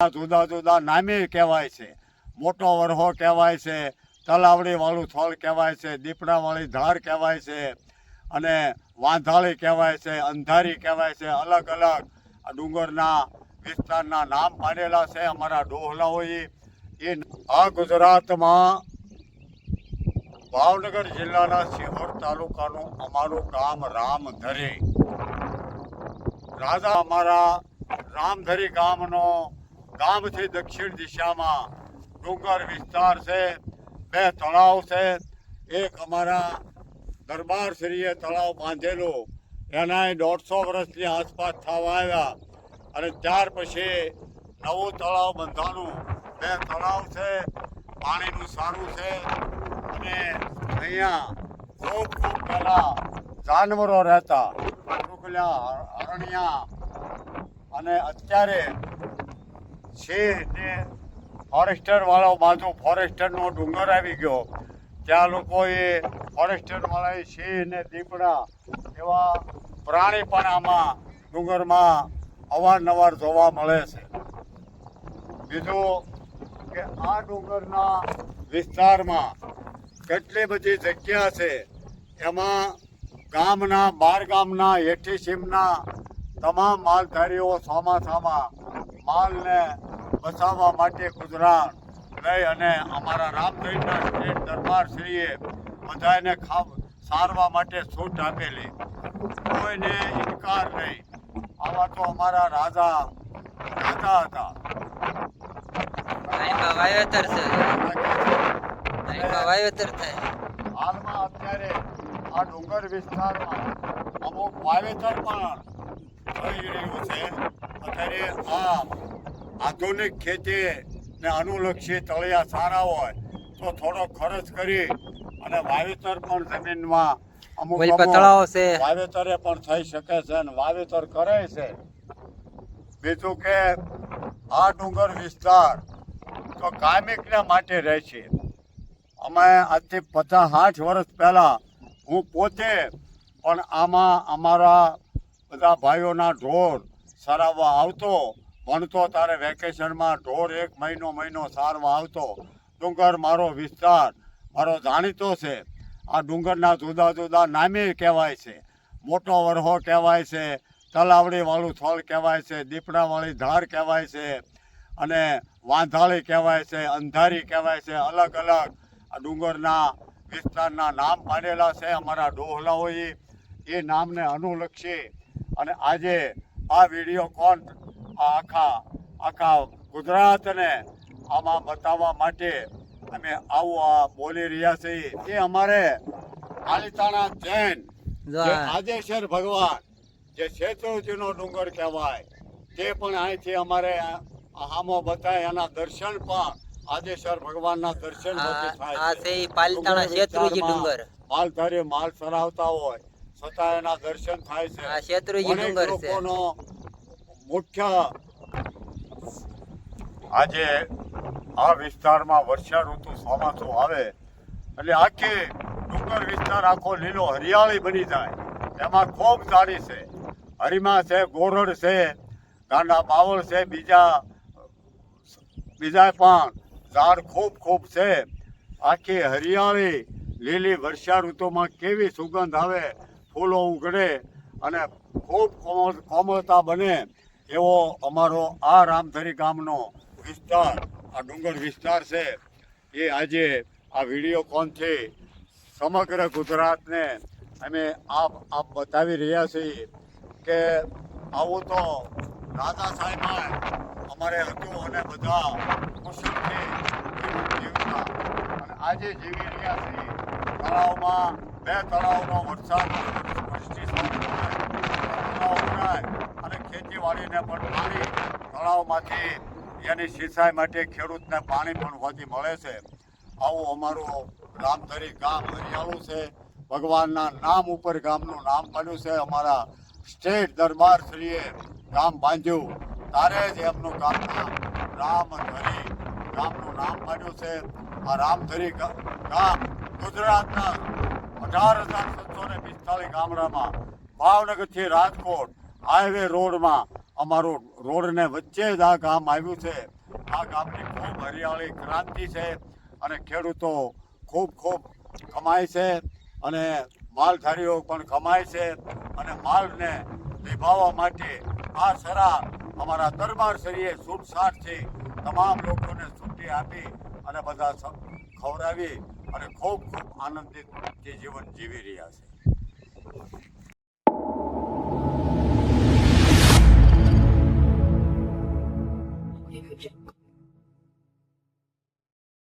જુદા જુદા નામે કહેવાય છે. મોટો વરહો કહેવાય છે, તલાવડી વાળું થોલ કહેવાય છે, દીપડા વાળી ધાર કહેવાય છે, અને વાંધાળી કહેવાય છે, અંધારી કહેવાય છે. અલગ અલગ આ ડુંગરના વિસ્તારના નામ પાડેલા છે અમારા ડોહલાઓએ. એ આ ગુજરાતમાં ભાવનગર જિલ્લાના સિહોર તાલુકાનું અમારું ગામ રામધરી. રાજા અમારા રામધરી ગામથી દક્ષિણ દિશામાં ડુંગર વિસ્તાર છે. 2 તળાવ છે. એક અમારા દરબારશ્રીએ તળાવ બાંધેલું, એનાય 150 વર્ષની આસપાસ થવા આવ્યા, અને ત્યાર પછી નવું તળાવ બંધાનું. 2 તળાવ છે, પાણીનું સારું છે. અને અહીંયા ખૂબ પહેલાં જાનવરો રહેતા, મૃગલા, હરણિયા, અને અત્યારે સિંહ ને ફોરેસ્ટર વાળો બાજુ ફોરેસ્ટરનો ડુંગર આવી ગયો. ત્યાં લોકોએ ફોરેસ્ટરવાળાએ સિંહ ને દીપડા એવા પ્રાણી પણ આમાં ડુંગરમાં અવારનવાર જોવા મળે છે. બીજું કે આ ડુંગરના વિસ્તારમાં કેટલી બધી જગ્યા છે. એમાં ગામના 12 ગામના 80 સીમના તમામ માલધારીઓ ચોમાસામાં માલને બચાવવા માટે ગુજરાત લઈ અને અમારા રામધરીના સ્ટેટ દરબારશ્રીએ બધાને સારવા માટે છૂટ આપેલી. કોઈને ઇનકાર નહીં. આવા તો અમારા રાજા હતા. વાવેતર થાય. હાલમાં અત્યારે આ ડુંગર વિસ્તારમાં અમુક વાવેતર પણ થઈ રહ્યું છે. અત્યારે આ આધુનિક ખેતી ને અનુલક્ષી તળિયા સારા હોય તો થોડો ખર્ચ કરી અને વાવેતર પણ જમીનમાં અમુક તળાવ છે, વાવેતરે પણ થઈ શકે છે અને વાવેતર કરે છે. બીજું કે આ ડુંગર વિસ્તાર તો કાયમિકને માટે રહે છે. અમે આજથી 50-60 વર્ષ પહેલાં હું પોતે પણ આમાં અમારા બધા ભાઈઓના ઢોર સરાવવા આવતો. ભણતો ત્યારે વેકેશનમાં ઢોર 1 મહિનો સારવા આવતો. ડુંગર મારો વિસ્તાર મારો જાણીતો છે. આ ડુંગરના જુદા જુદા નામે કહેવાય છે. મોટો વરહો કહેવાય છે, તલાવડી વાળું થોલ કહેવાય છે, દીપડા વાળી ધાર કહેવાય છે, અને વાંધાળી કહેવાય છે, અંધારી કહેવાય છે. અલગ અલગ આ ડુંગરના વિસ્તારના નામ પાડેલા છે અમારા ડોહલાઓએ. એ નામને અનુલક્ષી અને આજે આ વિડીયો કોણ આખા ગુજરાતને આમાં બતાવવા માટે અમે આ બોલી રહ્યા છીએ. એ અમારે પાલિતાણા જૈન જે આદેશ્વર ભગવાન જે શેત્રુંજીનો ડુંગર કહેવાય તે પણ અહીંથી અમારે હામો બતાય. એના દર્શન પણ આદેશ્વર ભગવાનના દર્શન ડુંગર માલધારી માલ ચરાવતા હોય છતાં એના દર્શન થાય છે. લોકોનો મુખ્ય આજે આ વિસ્તારમાં વર્ષા ઋતુ ચોમાસું આવે એટલે આખી ડુંગર વિસ્તાર આખો લીલો હરિયાળી બની જાય. એમાં ખૂબ ઝાડી છે, હરીમા છે, ગોરડ છે, ગાંડા બાવળ છે, બીજા પણ ઝાડ ખૂબ છે. આખી હરિયાળી લીલી વર્ષા ઋતુમાં કેવી સુગંધ આવે, ફૂલો ઉગડે અને ખૂબ કોમળતા બને એવો અમારો આ રામધરી ગામનો વિસ્તાર, આ ડુંગર વિસ્તાર છે. એ આજે આ વિડીયો કોનથી સમગ્ર ગુજરાતને અમે આપ બતાવી રહ્યા છીએ કે આવું તો રાજા સાહેબ અમારે હતું અને બધા કુશળથી જીવતા અને આજે જીવી રહ્યા છીએ. તળાવમાં 2 તળાવનો વરસાદ અને ખેતીવાડીને પણ પાણી તળાવમાંથી એની સિંચાઈ માટે ખેડૂતને પાણી પણ હોતી મળે છે. આવું અમારું રામધરી ગામ હરિયાળું છે. ભગવાનના નામ ઉપર ગામનું નામ પડ્યું છે. અમારા સ્ટેટ દરબારશ્રીએ ગામ બાંધ્યું ત્યારે જ એમનું ગામના રામધરી ગામનું નામ પડ્યું છે. આ રામધરી ગામ ગુજરાતના 18,745 ગામડામાં ભાવનગરથી રાજકોટ હાઈવે રોડમાં અમારું રોડને વચ્ચે જ આ ગામ આવ્યું છે. આ ગામની ખૂબ હરિયાળી ક્રાંતિ છે અને ખેડૂતો ખૂબ ખૂબ કમાય છે અને માલધારીઓ પણ કમાય છે અને માલને નિભાવવા માટે આ સરા અમારા દરબારશ્રીએ છૂટછાટથી તમામ લોકોને છૂટી આપી અને બધા ખવડાવી અને ખૂબ ખૂબ આનંદિત જીવન જીવી રહ્યા છે.